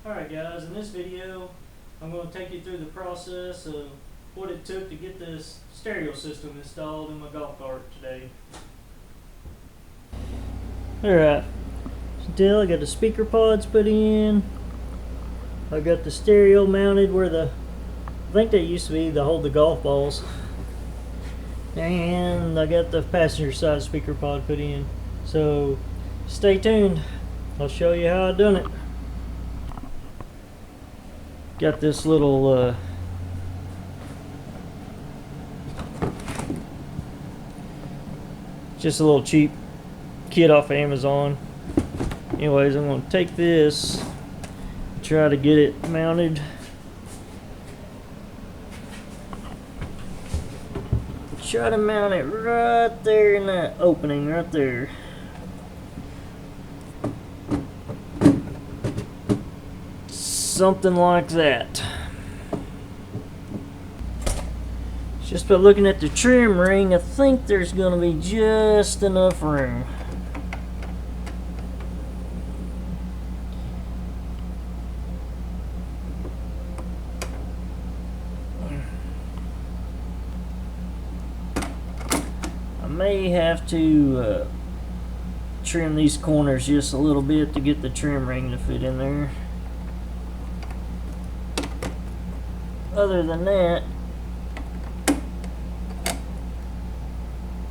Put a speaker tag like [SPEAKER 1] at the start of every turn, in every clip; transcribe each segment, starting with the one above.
[SPEAKER 1] Alright guys, in this video I'm going to take you through the process of what it took to get this stereo system installed in my golf cart today. Alright, still I got the speaker pods put in. I got the stereo mounted where I think they used to be to hold the golf balls. And I got the passenger side speaker pod put in. So stay tuned, I'll show you how I done it. Got this little just a little cheap kit off of Amazon. Anyways, I'm going to take this and try to get it mounted. Try to mount it right there in that opening right there. Something like that. Just by looking at the trim ring, I think there's going to be just enough room. I may have to trim these corners just a little bit to get the trim ring to fit in there. Other than that,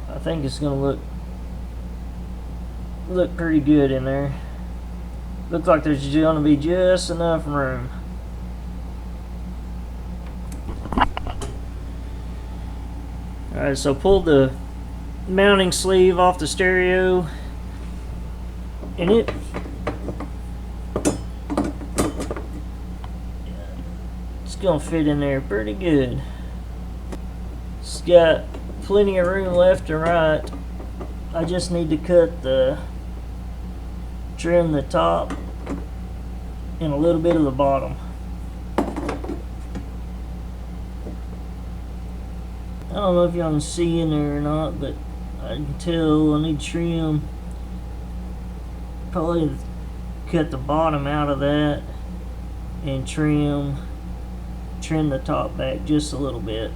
[SPEAKER 1] I think it's gonna look pretty good in there. Looks like there's gonna be just enough room. Alright, so pull the mounting sleeve off the stereo, and it's gonna fit in there pretty good. It's got plenty of room left and right. I just need to trim the top and a little bit of the bottom. I don't know if y'all can see in there or not, but I can tell I need to trim. Probably cut the bottom out of that and trim the top back just a little bit.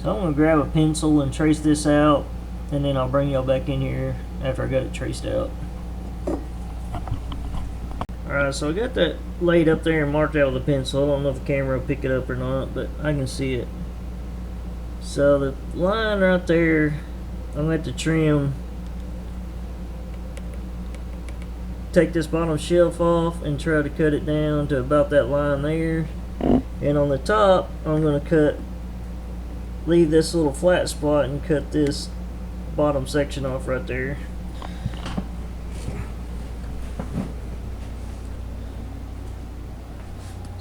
[SPEAKER 1] So I'm going to grab a pencil and trace this out, and then I'll bring y'all back in here after I got it traced out. Alright, so I got that laid up there and marked out with a pencil. I don't know if the camera will pick it up or not, but I can see it. So the line right there, I'm going to have to trim. Take this bottom shelf off and try to cut it down to about that line there. And on the top, I'm going to leave this little flat spot and cut this bottom section off right there.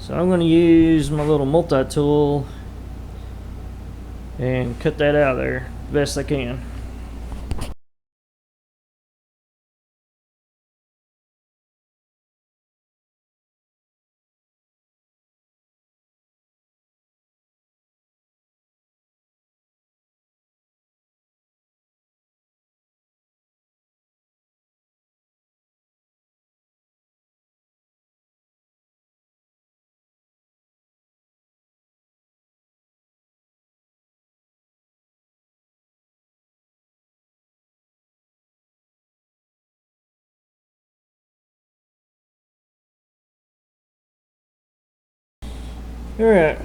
[SPEAKER 1] So I'm going to use my little multi-tool and cut that out of there the best I can. Alright,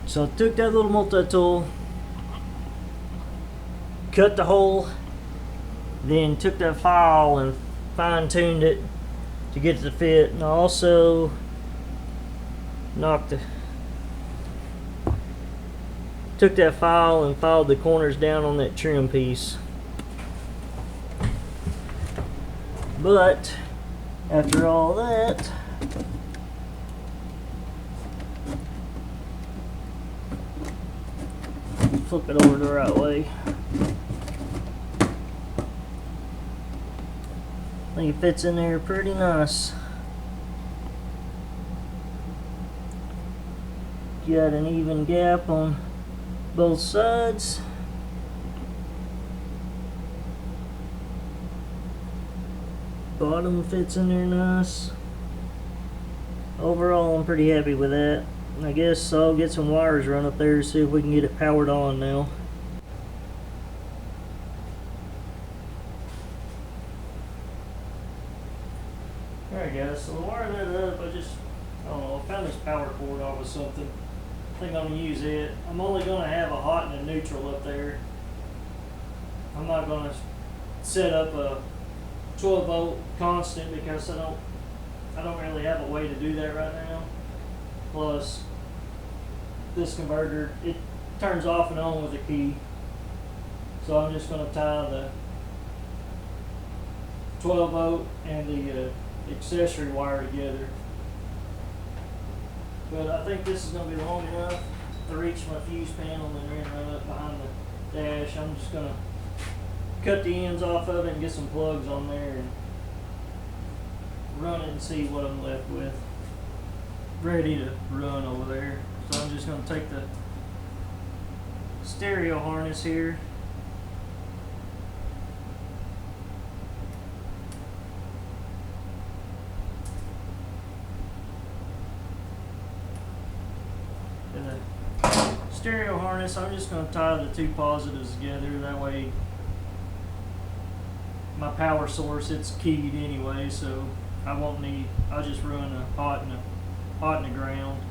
[SPEAKER 1] so I took that little multi-tool, cut the hole, then took that file and fine-tuned it to get it to fit, and I also took that file and filed the corners down on that trim piece. But after all that, flip it over the right way. I think it fits in there pretty nice. Got an even gap on both sides. Bottom fits in there nice. Overall, I'm pretty happy with that. I guess I'll get some wires run up there, see if we can get it powered on now. Alright guys, so to wire that up, I don't know, I found this power cord off of something. I think I'm going to use it. I'm only going to have a hot and a neutral up there. I'm not going to set up a 12 volt constant because I don't really have a way to do that right now. Plus, this converter, it turns off and on with a key. So I'm just going to tie the 12 volt and the accessory wire together. But I think this is going to be long enough to reach my fuse panel and then run up behind the dash. I'm just going to cut the ends off of it and get some plugs on there and run it and see what I'm left with. Ready to run over there. So I'm just going to take the stereo harness here. Stereo harness, I'm just going to tie the two positives together. That way my power source, it's keyed anyway, so I'll just run a hot and a ground.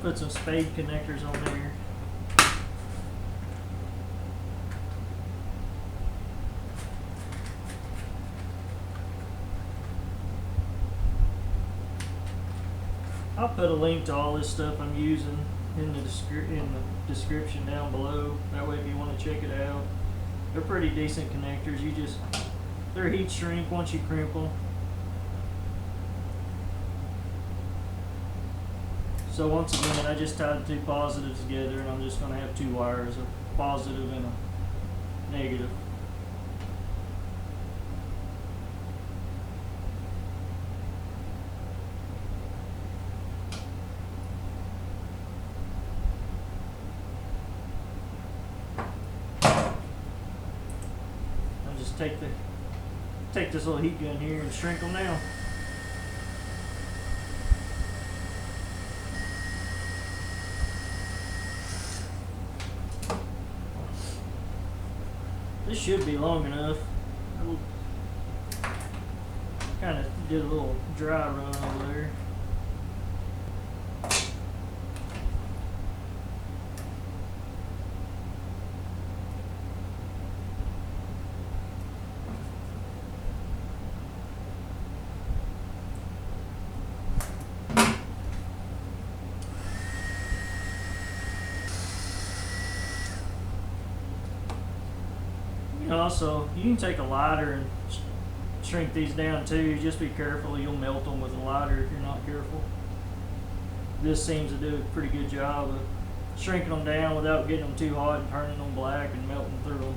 [SPEAKER 1] Put some spade connectors on there. I'll put a link to all this stuff I'm using in the description down below. That way if you want to check it out. They're pretty decent connectors. They're heat shrink once you crimp them. So once again, I just tied the two positives together and I'm just going to have two wires, a positive and a negative. Take this little heat gun here and shrink them down. This should be long enough. Kind of did a little dry run over there. Also, you can take a lighter and shrink these down too. Just be careful, you'll melt them with a lighter if you're not careful. This seems to do a pretty good job of shrinking them down without getting them too hot and turning them black and melting through them.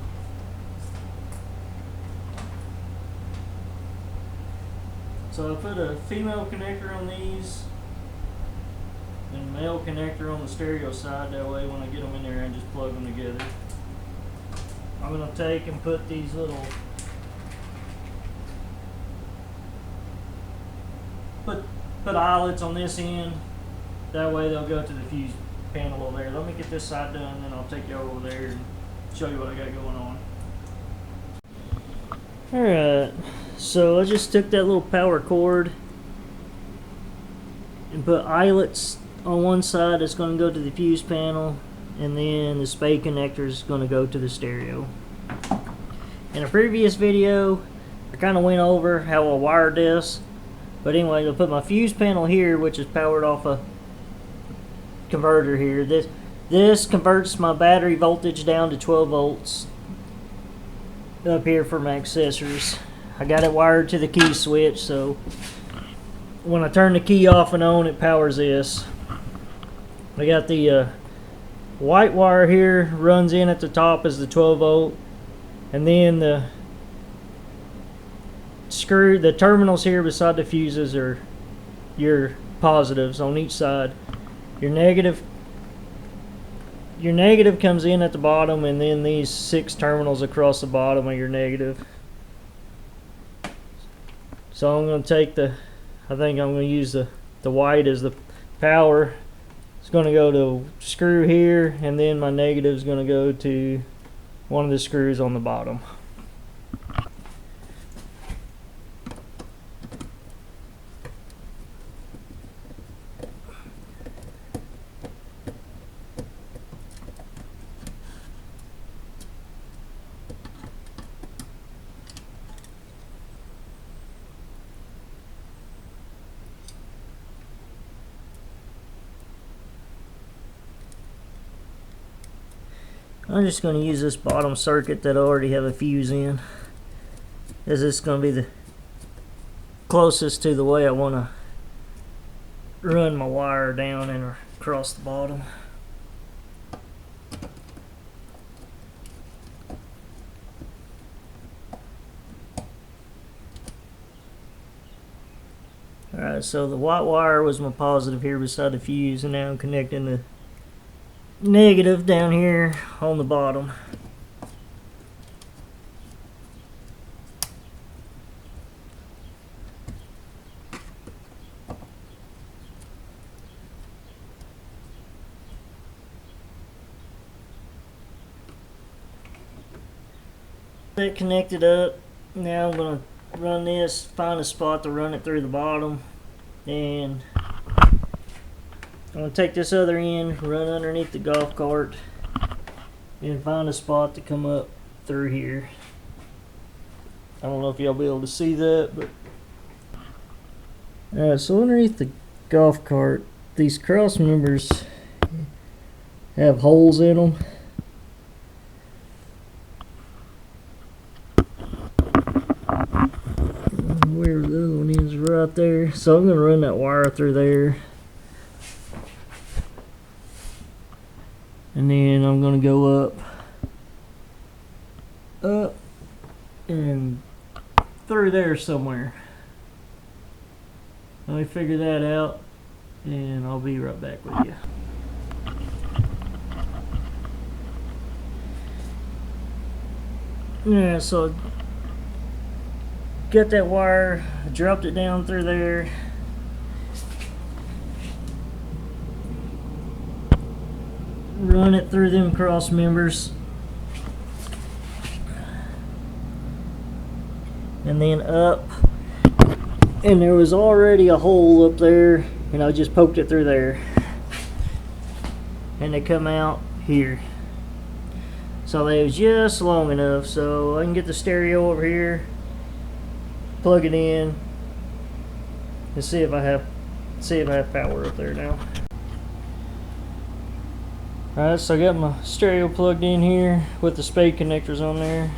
[SPEAKER 1] So I put a female connector on these and a male connector on the stereo side. That way when I get them in there, I just plug them together. I'm going to take and put these little, put eyelets on this end. That way they'll go to the fuse panel over there. Let me get this side done, then I'll take you over there and show you what I got going on. Alright, so I just took that little power cord and put eyelets on one side that's going to go to the fuse panel. And then the spade connector is going to go to the stereo. In a previous video, I kind of went over how I wired this. But anyway, I'll put my fuse panel here, which is powered off a converter here. This converts my battery voltage down to 12 volts up here for my accessories. I got it wired to the key switch, so when I turn the key off and on, it powers this. I got the white wire here runs in at the top as the 12 volt, and then the terminals here beside the fuses are your positives on each side. Your negative your negative comes in at the bottom, and then these 6 terminals across the bottom are your negative. So I'm going to take I think I'm going to use the white as the power. It's going to go to screw here, and then my negative is going to go to one of the screws on the bottom. I'm just going to use this bottom circuit that I already have a fuse in, as it's going to be the closest to the way I want to run my wire down and across the bottom. Alright, so the white wire was my positive here beside the fuse, and now I'm connecting the negative down here on the bottom. That connected up. Now I'm going to run this, find a spot to run it through the bottom, and I'm going to take this other end, run underneath the golf cart, and find a spot to come up through here. I don't know if y'all be able to see that, but alright, so underneath the golf cart, these cross members have holes in them. Where the other one is, right there. So I'm going to run that wire through there. And then I'm going to go up, and through there somewhere. Let me figure that out, and I'll be right back with you. Yeah, so got that wire, dropped it down through there. Run it through them cross members, and then up, and there was already a hole up there, and I just poked it through there, and they come out here. So they was just long enough so I can get the stereo over here, plug it in, and see if I have power up there now. Alright, so I got my stereo plugged in here with the spade connectors on there.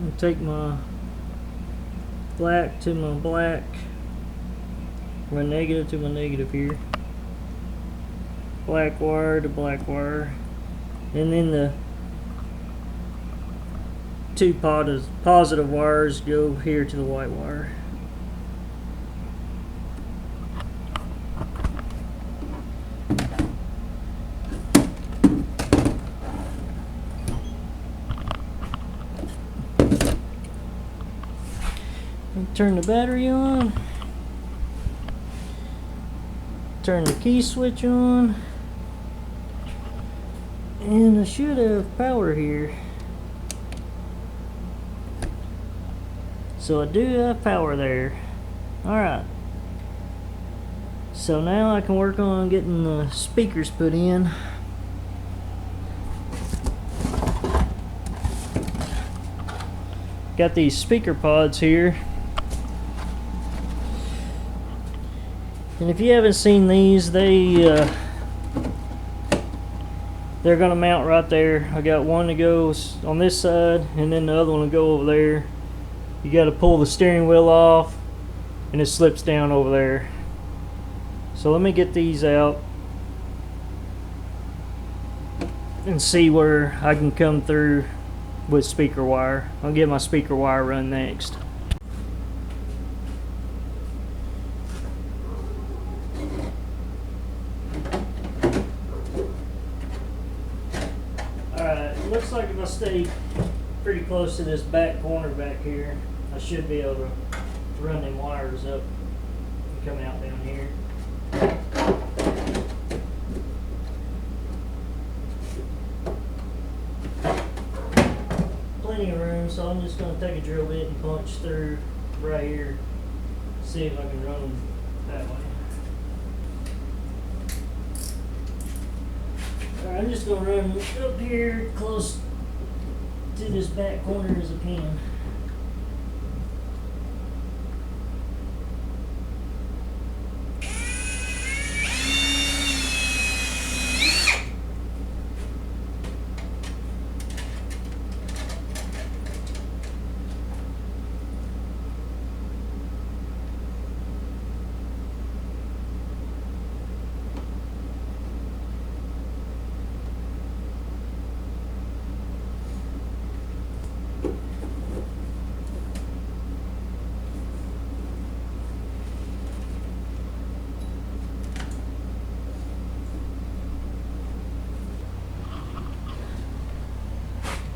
[SPEAKER 1] I'll take my black to my black, my negative to my negative here. Black wire to black wire. And then the 2 positive wires go here to the white wire. Turn the battery on. Turn the key switch on. And I should have power here. So I do have power there. Alright. So now I can work on getting the speakers put in. Got these speaker pods here. And if you haven't seen these, they're going to mount right there. I got one that goes on this side, and then the other one will go over there. You got to pull the steering wheel off, and it slips down over there. So let me get these out. and see where I can come through with speaker wire. I'll get my speaker wire run next. Alright, looks like if I stay pretty close to this back corner back here, I should be able to run them wires up and come out down here. Plenty of room, so I'm just going to take a drill bit and punch through right here, see if I can run them that way. Alright, I'm just going to run up here close to this back corner as I can.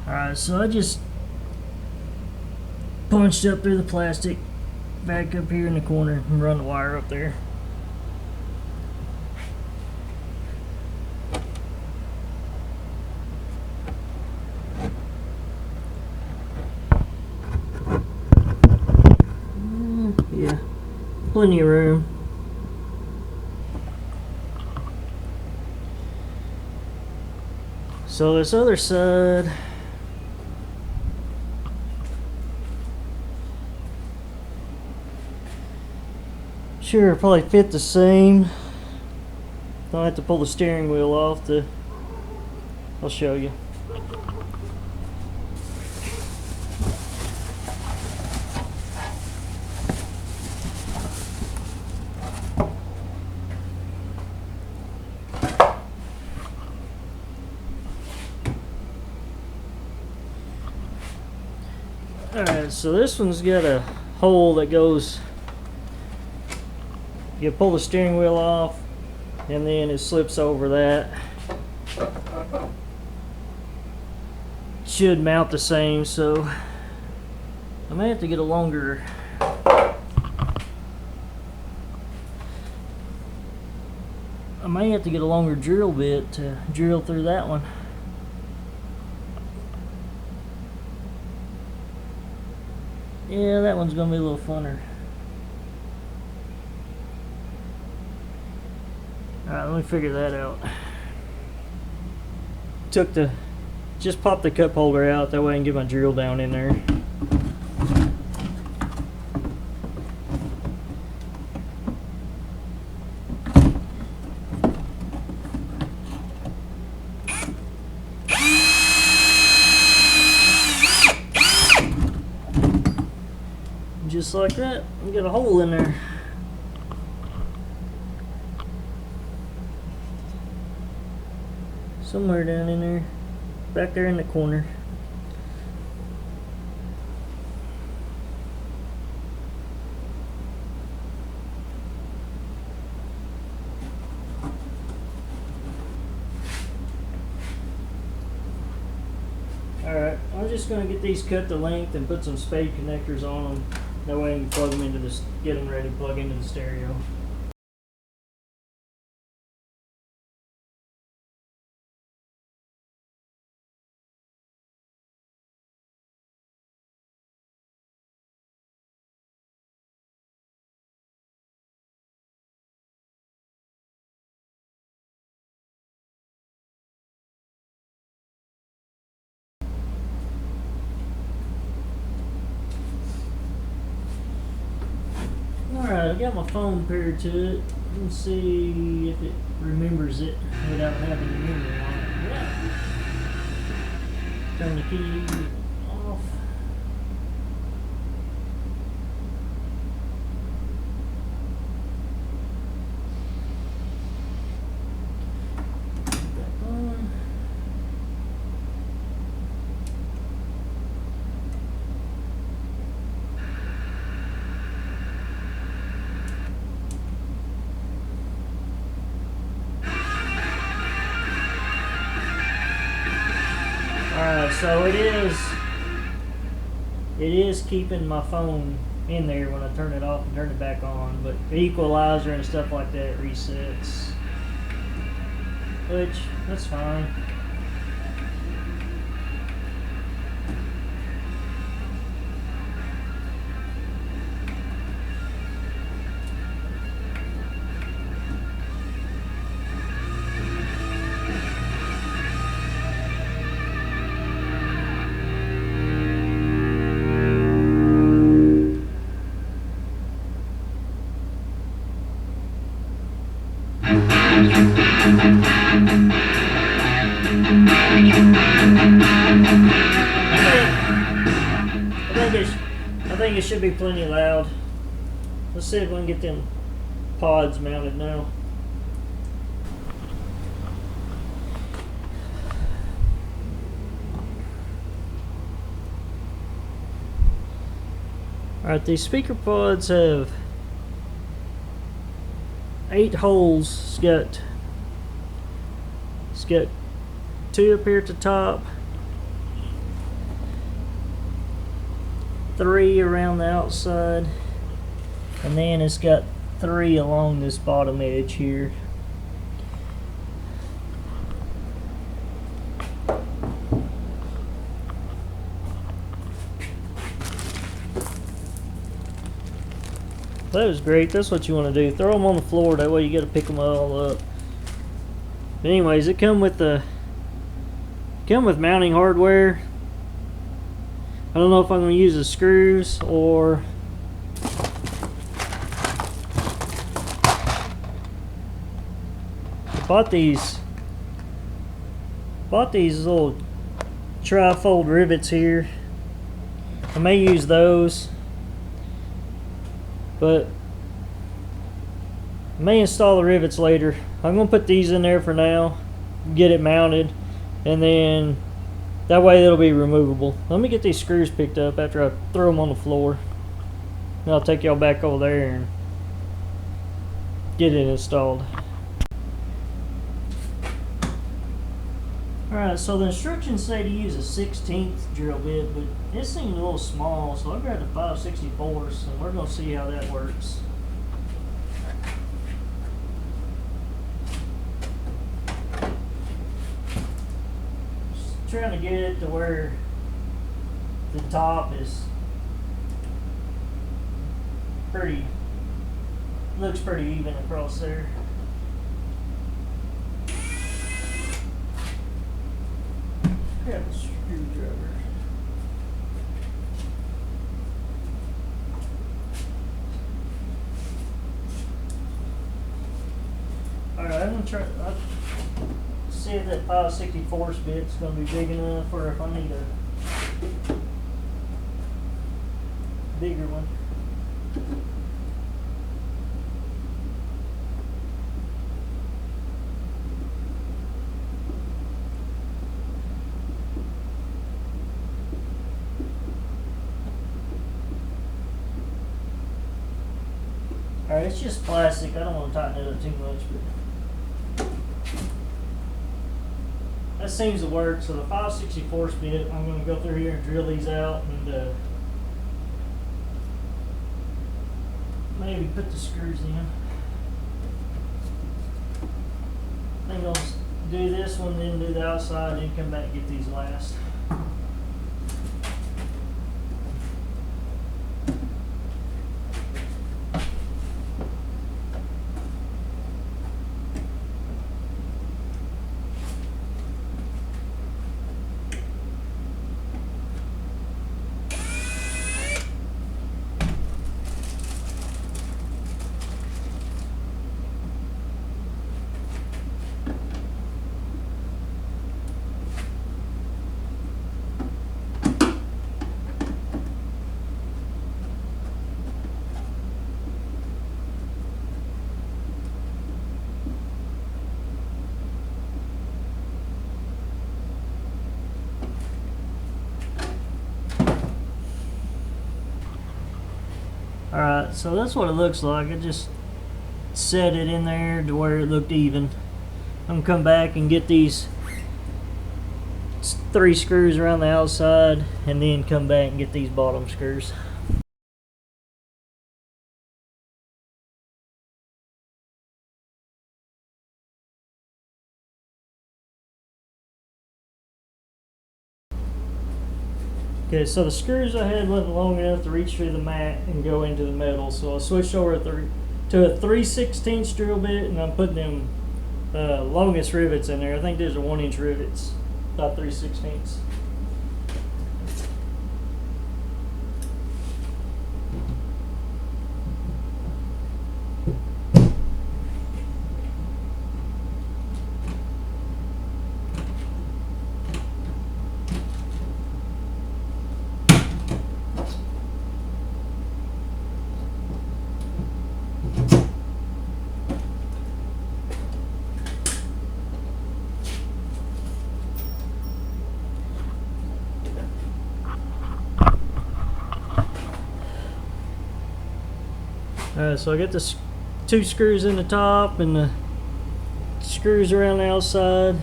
[SPEAKER 1] Alright, so I just punched up through the plastic, back up here in the corner, and run the wire up there. Yeah, plenty of room. So this other side, sure, probably fit the same. Don't have to pull the steering wheel off. I'll show you. Alright, so this one's got a hole that goes, you pull the steering wheel off and then it slips over that. Should mount the same, so I may have to get a longer drill bit to drill through that one. Yeah, that one's gonna be a little funner. Alright, let me figure that out. Just pop the cup holder out, that way I can get my drill down in there. Just like that, we got a hole in there. Somewhere down in there, back there in the corner. Alright, I'm just going to get these cut to length and put some spade connectors on them. That way I can plug them into this, get them ready to plug into the stereo. Alright, I got my phone paired to it. Let's see if it remembers it without having the memory on it. Yeah. Turn the key off. Back on. so it is keeping my phone in there when I turn it off and turn it back on, but the equalizer and stuff like that resets, which that's fine. I think it should be plenty loud. Let's see if we can get them pods mounted now. Alright, these speaker pods have 8 holes. It's got 2 up here at the top, 3 around the outside, and then it's got 3 along this bottom edge here. That was great. That's what you want to do. Throw them on the floor. That way you got to pick them all up. But anyways, it come with mounting hardware. I don't know if I'm going to use the screws or bought these little tri-fold rivets here. I may use those, but I may install the rivets later. I'm going to put these in there for now, get it mounted, and then that way it'll be removable. Let me get these screws picked up after I throw them on the floor. And I'll take y'all back over there and get it installed. Alright, so the instructions say to use a 16th drill bit, but it seemed a little small, so I grabbed a 5/64, and we're going to see how that works. Trying to get it to where the top looks pretty even across there. Grab a screwdriver. Alright, I'm gonna try. See if that 5/64 bit's going to be big enough, or if I need a bigger one. Alright, it's just plastic. I don't want to tighten it up too much, but that seems to work. So the 5/64 bit, I'm going to go through here and drill these out, and maybe put the screws in. I think I'll do this one, then do the outside, then come back and get these last. Alright, so that's what it looks like. I just set it in there to where it looked even. I'm going to come back and get these 3 screws around the outside and then come back and get these bottom screws. Okay, so the screws I had wasn't long enough to reach through the mat and go into the metal, so I switched over to a 3/16 drill bit, and I'm putting them longest rivets in there. I think these are 1-inch rivets, about 3/16. Alright, so I got the 2 screws in the top and the screws around the outside,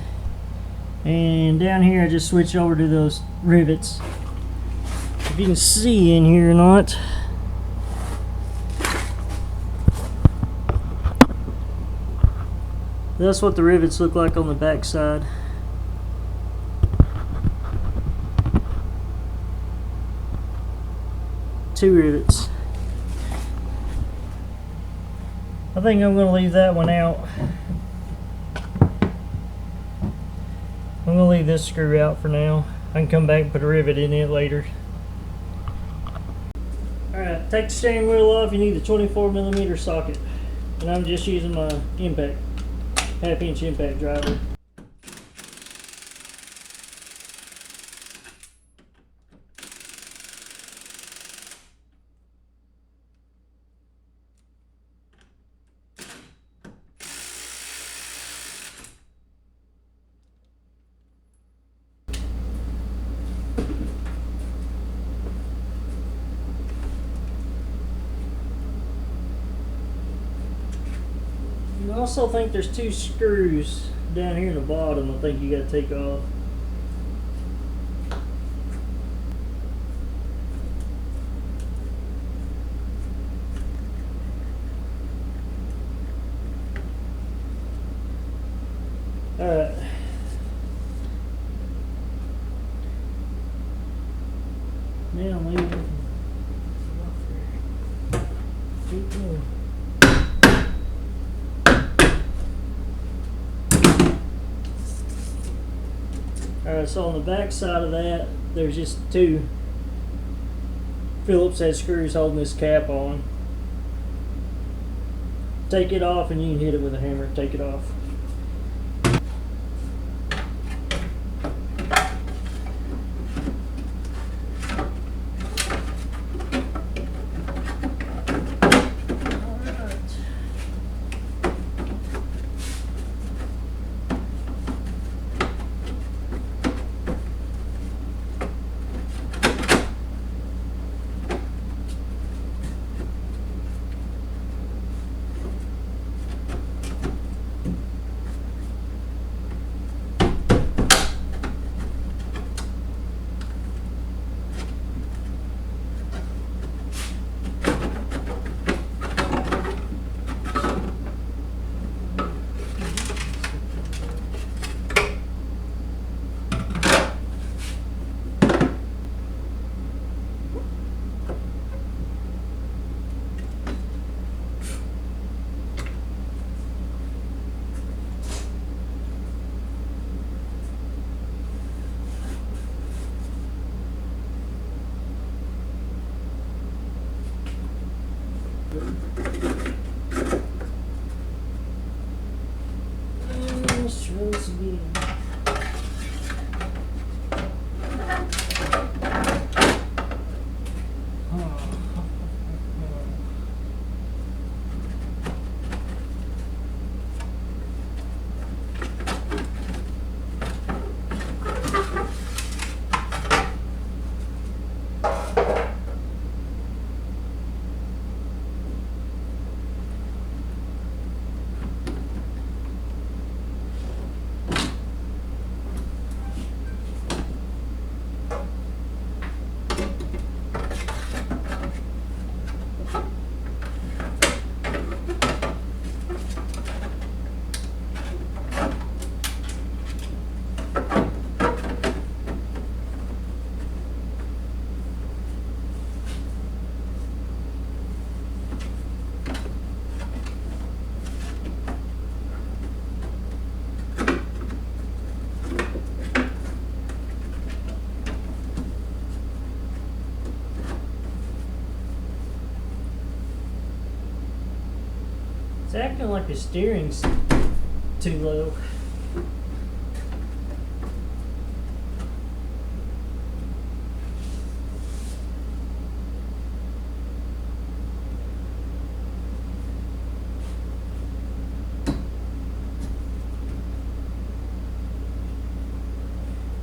[SPEAKER 1] and down here I just switch over to those rivets. If you can see in here or not, that's what the rivets look like on the back side. Two rivets. I think I'm going to leave that one out. I'm going to leave this screw out for now. I can come back and put a rivet in it later. Alright, take the steering wheel off. You need a 24mm socket. And I'm just using my impact, 1/2-inch impact driver. I also think there's 2 screws down here in the bottom I think you got to take off. Alright. Now leave it. Keep going. Alright, so on the back side of that, there's just 2 Phillips head screws holding this cap on. Take it off and you can hit it with a hammer. Take it off. It's acting like the steering's too low.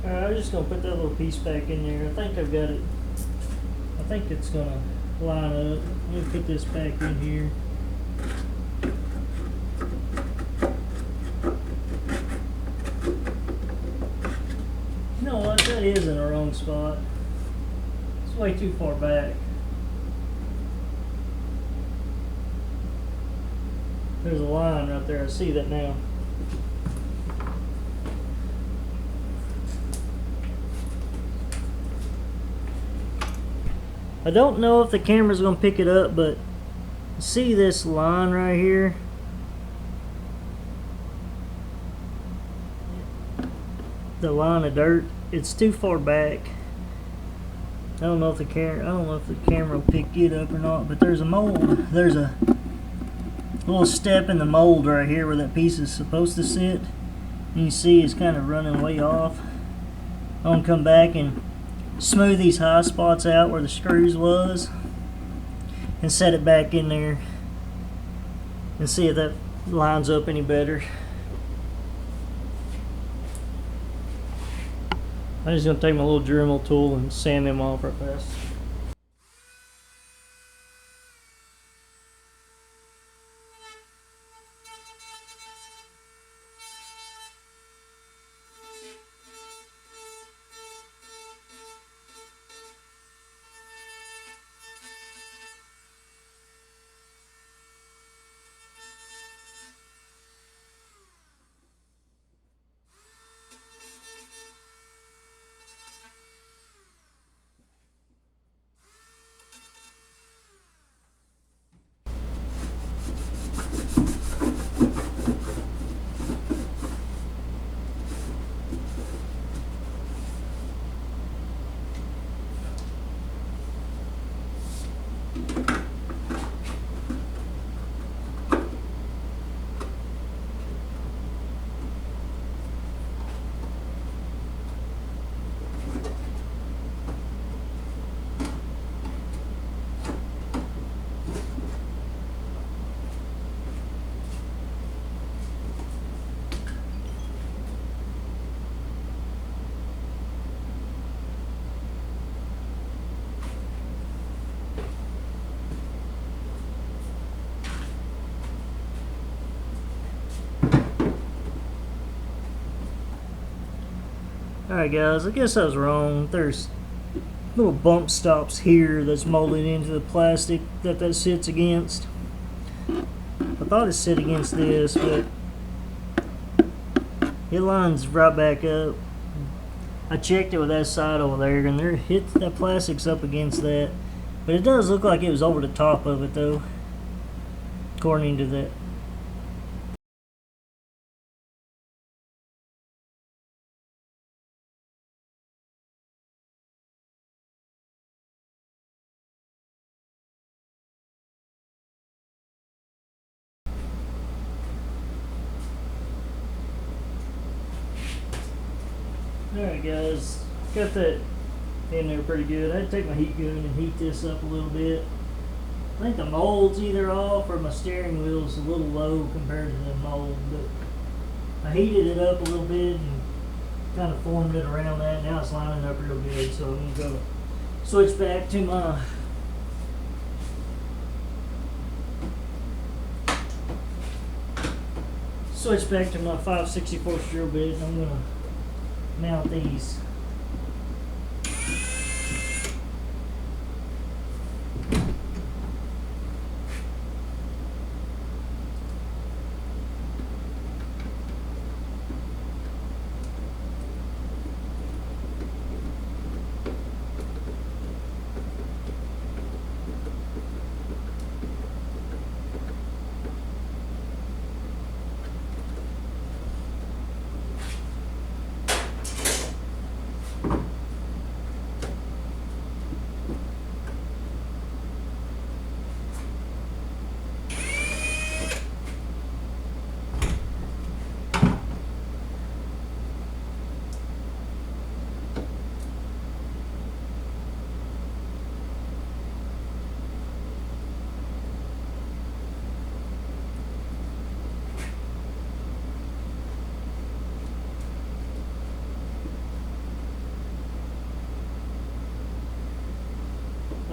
[SPEAKER 1] Alright, I'm just going to put that little piece back in there. I think I've got it. I think it's going to line up. Let me put this back in here. You know what? That is in the wrong spot. It's way too far back. There's a line right there. I see that now. I don't know if the camera's going to pick it up, but see this line right here? The line of dirt, it's too far back. I don't know if the camera will pick it up or not, but there's a mold. There's a little step in the mold right here where that piece is supposed to sit. And you see it's kind of running way off. I'm going to come back and smooth these high spots out where the screws was and set it back in there and see if that lines up any better. I'm just going to take my little Dremel tool and sand them off real fast. Alright guys, I guess I was wrong. There's little bump stops here that's molded into the plastic that sits against. I thought it sit against this, but it lines right back up. I checked it with that side over there, and that plastic's up against that. But it does look like it was over the top of it though, according to that. Alright guys, got that in there pretty good. I had to take my heat gun and heat this up a little bit. I think the mold's either off or my steering wheel's a little low compared to the mold, but I heated it up a little bit and kind of formed it around that. Now it's lining up real good, so I'm going to go switch back to my switch back to my 5/64 drill bit, and I'm going to mount these.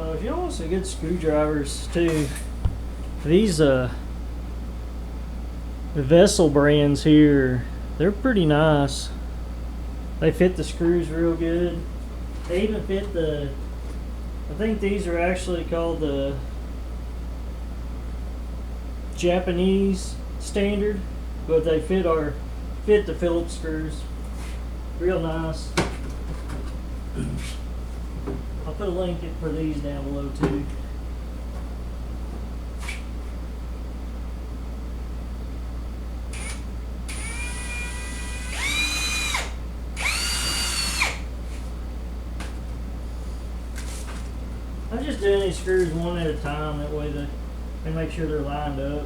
[SPEAKER 1] If you want some good screwdrivers too, these the Vessel brands here, they're pretty nice. They fit the screws real good. They even fit the, I think these are actually called the Japanese standard, but they fit the Phillips screws real nice. I'll put a link for these down below too. I'm just doing these screws one at a time, that way they make sure they're lined up.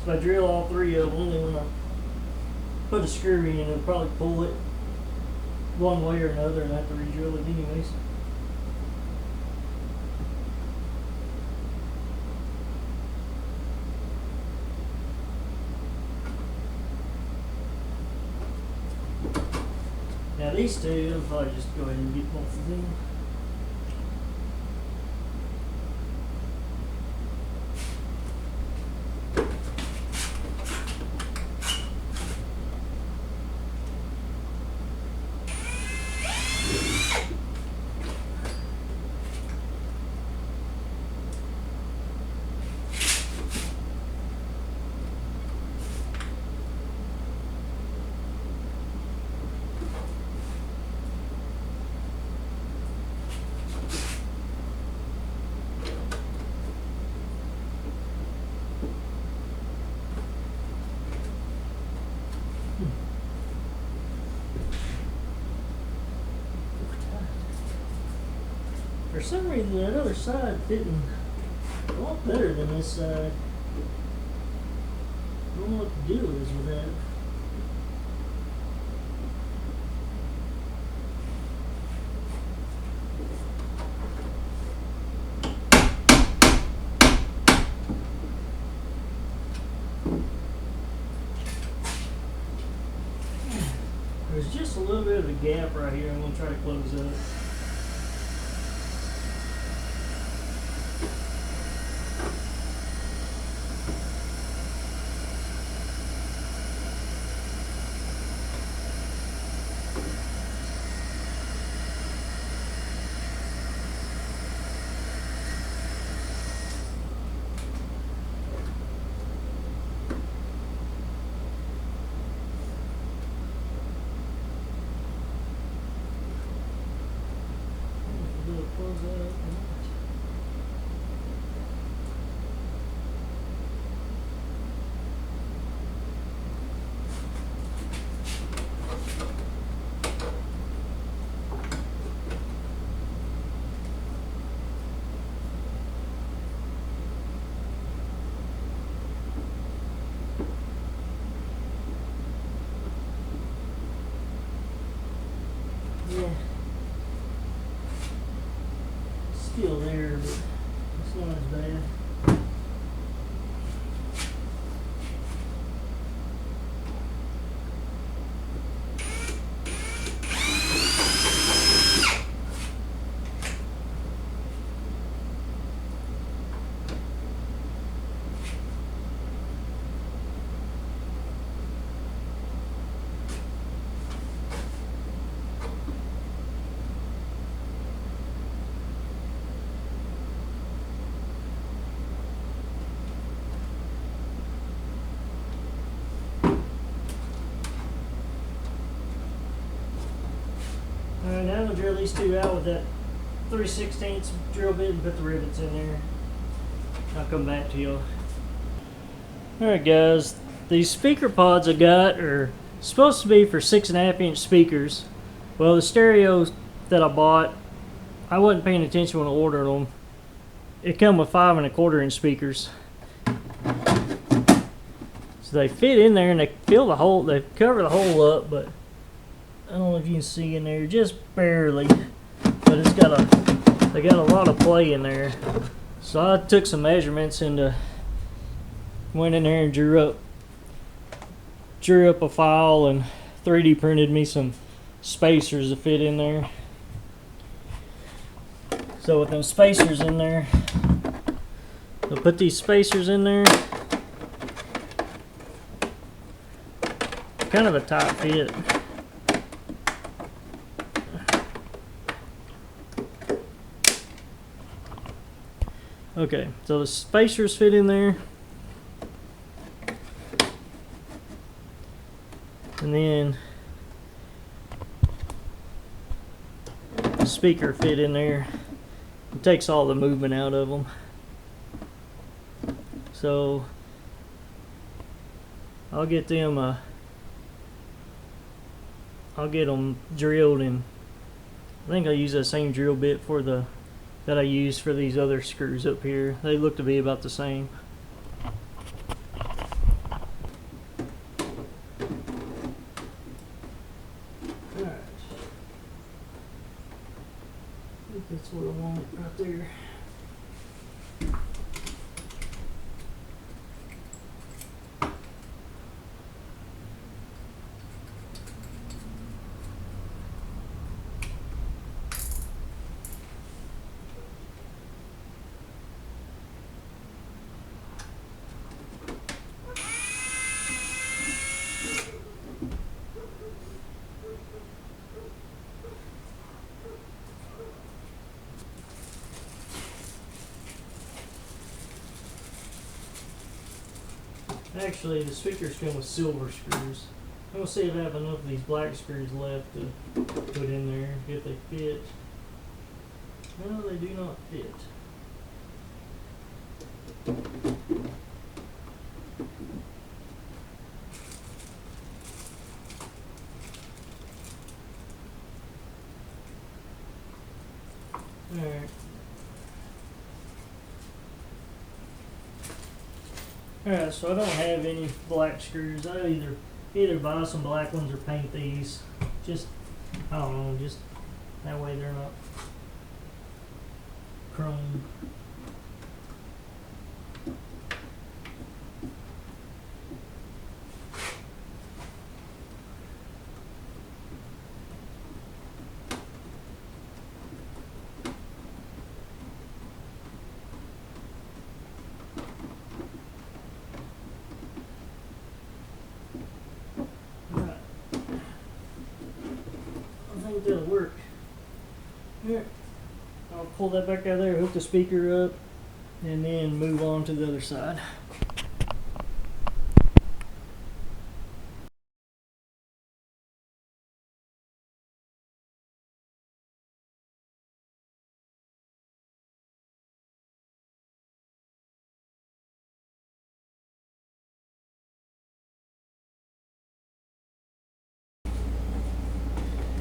[SPEAKER 1] So I drill all three of them, and when I put a screw in, it'll probably pull it one way or another, and I have to re-drill it anyways. Now these two, I'll probably just go ahead and get both of them. For some reason, that other side fitting a lot better than this side. I don't know what the deal is with that. There's just a little bit of a gap right here I'm going to try to close up. Yeah, still there, but it's not as bad. Alright, now I'm going to drill these two out with that 3/16 drill bit and put the rivets in there. I'll come back to you. Alright guys, these speaker pods I got are supposed to be for 6.5-inch speakers. Well, the stereos that I bought, I wasn't paying attention when I ordered them. It come with 5.25-inch speakers. So they fit in there and they fill the hole, they cover the hole up, but I don't know if you can see in there, just barely, but it's got they got a lot of play in there. So I took some measurements and went in there and drew up a file and 3D printed me some spacers to fit in there. So with them spacers in there, we'll put these spacers in there. Kind of a tight fit. Okay, so the spacers fit in there. And then the speaker fit in there. It takes all the movement out of them. So I'll get them drilled, and I think I'll use that same drill bit for that I used for these other screws up here. They look to be about the same. Alright. I think that's what I want right there. Actually, the speakers come with silver screws. I'm going to see if I have enough of these black screws left to put in there, if they fit. No, they do not fit. Alright. Alright, so I don't have any black screws. I either buy some black ones or paint these. Just, I don't know, just that way they're not chrome. That'll work. Here, I'll pull that back out of there, hook the speaker up, and then move on to the other side.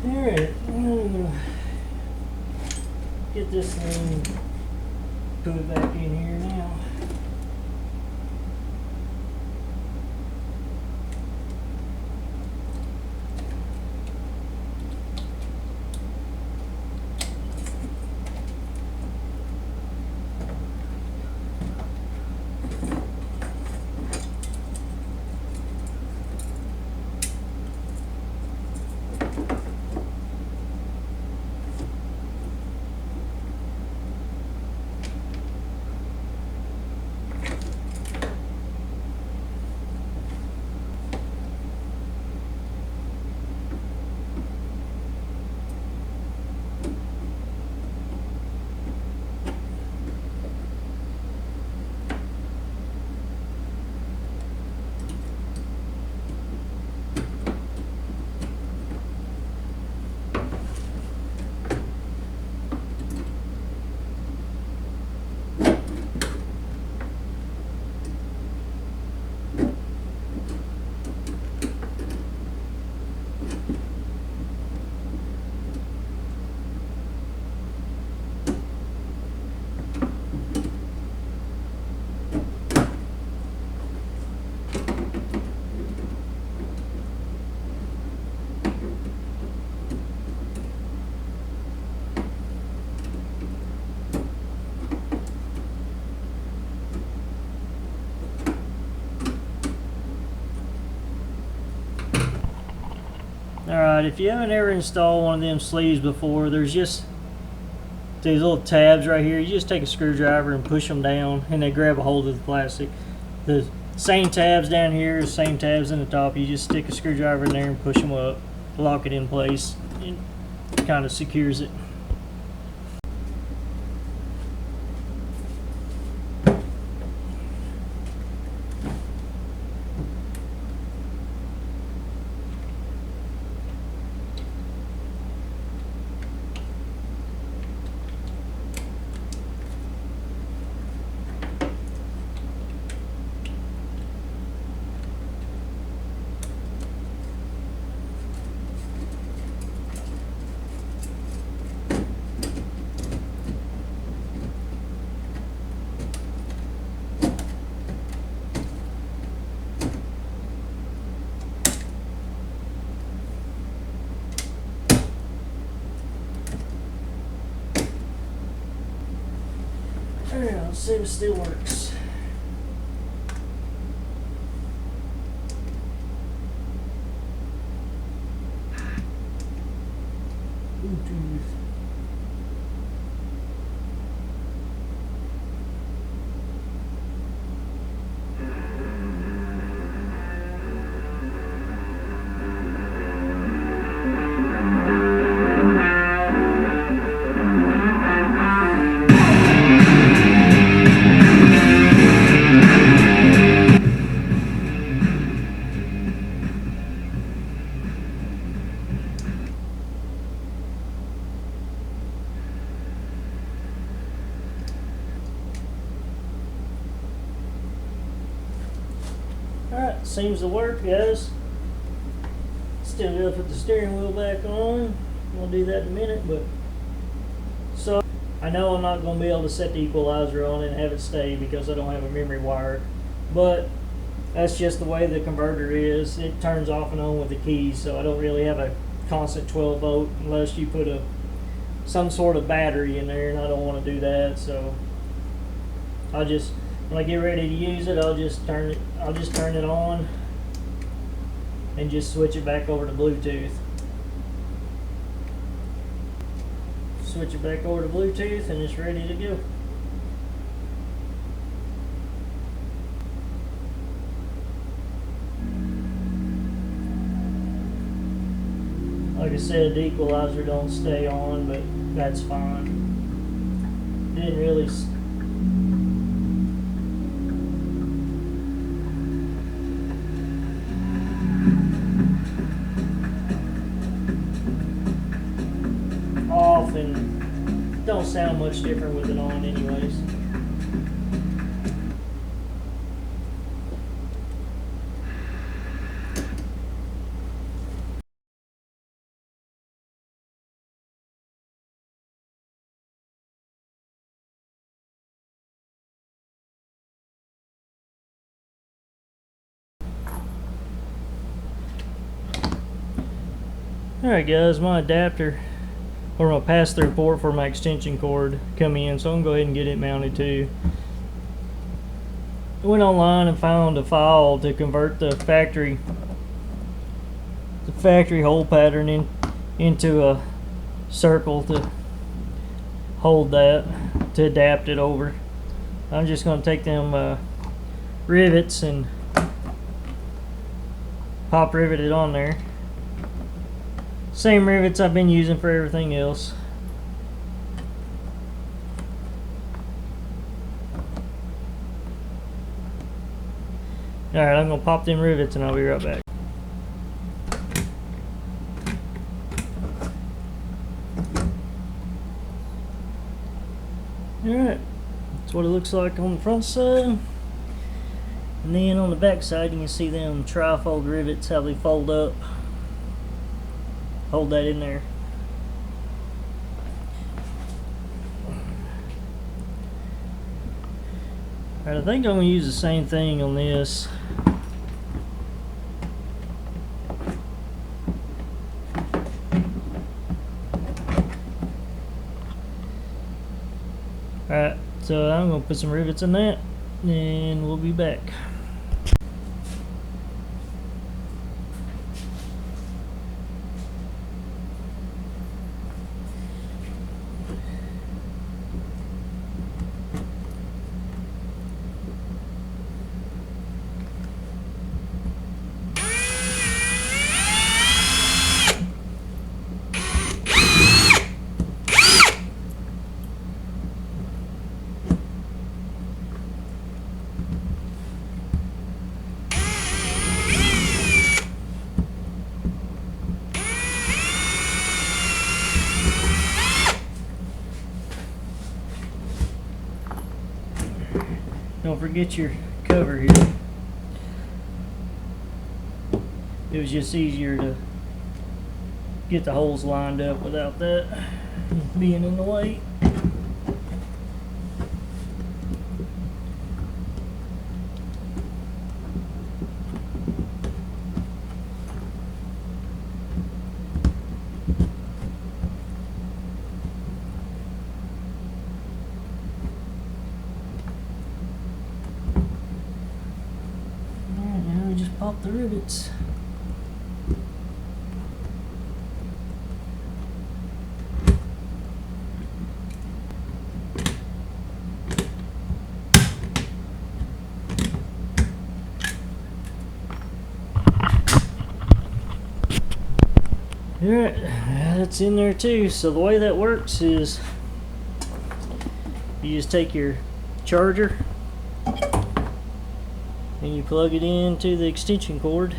[SPEAKER 1] Alright, I'm gonna get this thing, put it back in here now. Alright, if you haven't ever installed one of them sleeves before, there's just these little tabs right here. You just take a screwdriver and push them down and they grab a hold of the plastic. The same tabs down here, same tabs in the top. You just stick a screwdriver in there and push them up, lock it in place. It kind of secures it. Alright, let's see if it still works. Bluetooth. Alright, seems to work, guys. Still gotta put the steering wheel back on. I'll do that in a minute, but so I know I'm not gonna be able to set the equalizer on it and have it stay because I don't have a memory wire. But that's just the way the converter is. It turns off and on with the keys, so I don't really have a constant 12 volt unless you put some sort of battery in there, and I don't want to do that. So I'll just, when I get ready to use it, I'll just turn it on and just switch it back over to Bluetooth. Switch it back over to Bluetooth and it's ready to go. Like I said, the equalizer don't stay on, but that's fine. Didn't really off, and don't sound much different with it on anyways. Alright guys, my adapter or my pass-through port for my extension cord come in, so I'm going to go ahead and get it mounted too. I went online and found a file to convert the factory hole pattern into a circle to hold that, to adapt it over. I'm just going to take them rivets and pop rivet it on there. Same rivets I've been using for everything else. Alright, I'm going to pop them rivets and I'll be right back. Alright, that's what it looks like on the front side. And then on the back side you can see them trifold rivets, how they fold up. Hold that in there. Alright, I think I'm going to use the same thing on this. Alright, so I'm going to put some rivets in that and we'll be back. Don't forget your cover here. It was just easier to get the holes lined up without that being in the way. Alright, now we just pop the rivets. Alright, that's in there too. So the way that works is you just take your charger and you plug it into the extension cord.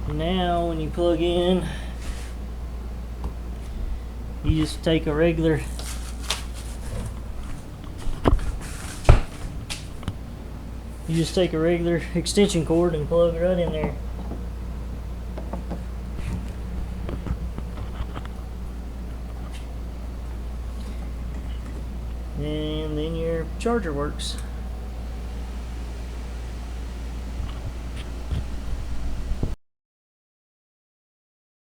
[SPEAKER 1] Now when you plug in, you just take a regular extension cord and plug it right in there. And then your charger works.